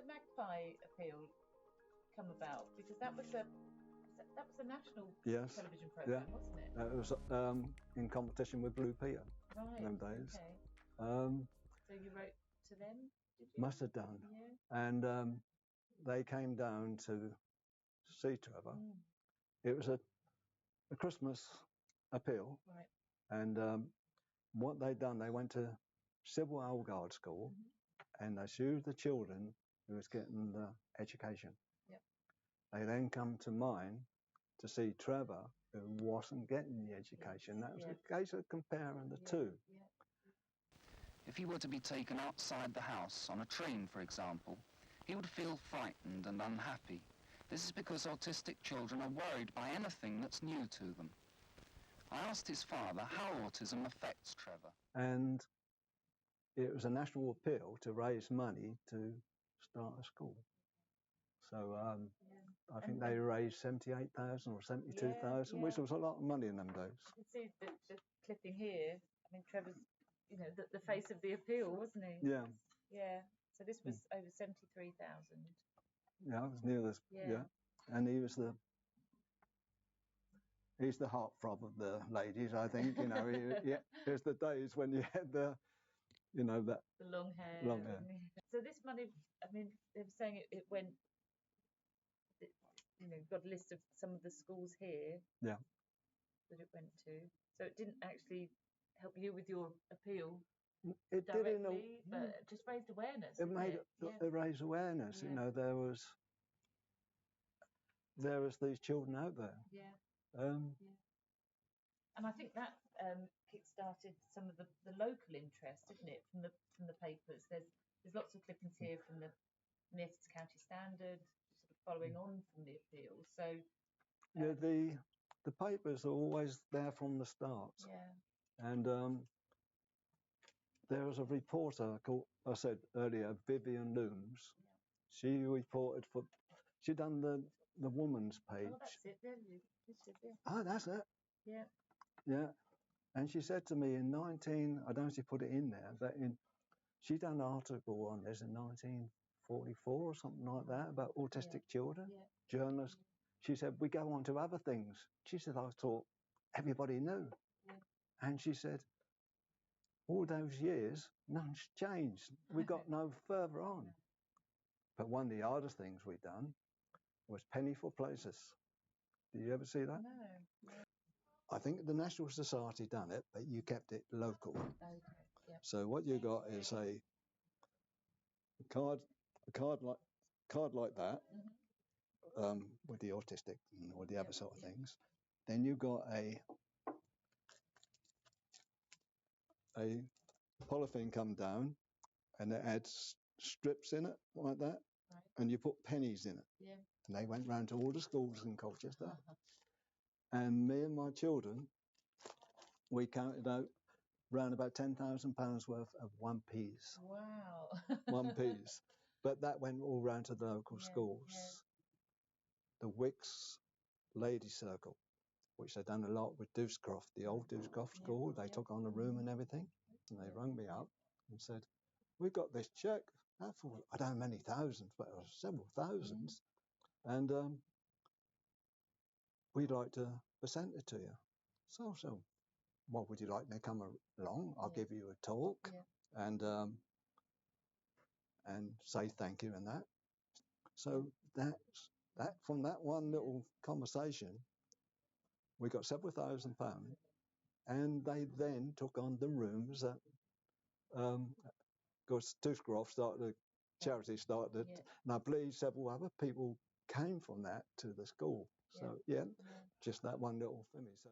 Magpie appeal come about? Because that was a national Yes. television programme, wasn't it? It was in competition with Boobier Right. in them days. Okay. So you wrote to them, did you? Must have done. Yeah. And they came down to see Trevor. Mm. It was a Christmas appeal. Right. And what they'd done, they went to Civil Old Guard School, and they showed the children who was getting the education. Yep. They then come to mine to see Trevor, who wasn't getting the education. That was a case of comparing the two. Yeah. If he were to be taken outside the house, on a train for example, he would feel frightened and unhappy. This is because autistic children are worried by anything that's new to them. I asked his father how autism affects Trevor. And it was a national appeal to raise money to start a school. So I think they raised 78,000 or 72,000, which was a lot of money in them days. You can see the clipping here. I mean, Trevor's, the face of the appeal, wasn't he? Yeah. Yeah. So this was over 73,000. Yeah, I was near this. Yeah. And he was he's the heartthrob of the ladies, I think. It was the days when you had the long hair. Long hair. So this money, I mean, they were saying it went. Got a list of some of the schools here. Yeah. That it went to. So it didn't actually help you with your appeal. It directly, but it just raised awareness. It raised awareness. Yeah. There was these children out there. Yeah. And I think that kick-started some of the local interest, didn't it, from the papers? There's lots of clippings here from the Essex County Standard, sort of following on from the appeal. So the papers are always there from the start. Yeah. And there was a reporter called, I said earlier, Vivian Looms. Yeah. She reported she done the woman's page. Oh, that's it. There you go. Oh, that's it. Yeah. Yeah. And she said to me I don't know if she put it in there, but she done an article on this in 1944 or something like that about autistic children. Yeah. Journalist. She said, we go on to other things. She said, I thought everybody knew. Yeah. And she said, all those years, none's changed. We got no further on. But one of the hardest things we've done was penny for places. Did you ever see that? No. I think the National Society done it, but you kept it local. Okay. Yeah. So what you got is a card like that, with the autistic and all the other sort of things. Then you got a polythene come down, and it had strips in it like that, and you put pennies in it. Yeah. And they went round to all the schools in Colchester, and me and my children, we counted out round about £10,000 worth of 1p's. Wow. 1p's. But that went all round to the local schools. Yeah. The Wicks Ladies Circle, which they've done a lot with Dewscroft, the old Dewscroft school. They took on a room and everything, and they rang me up and said, we got this cheque. I don't know many thousands, but it was several thousands. And we'd like to present it to you. So, what would you like to come along? I'll give you a talk and say thank you and that. So that from that one little conversation, we got several £1,000, and they then took on the rooms that, because Dewscroft started, charity started, and I believe several other people came from that to the school. So just that one little thing. So.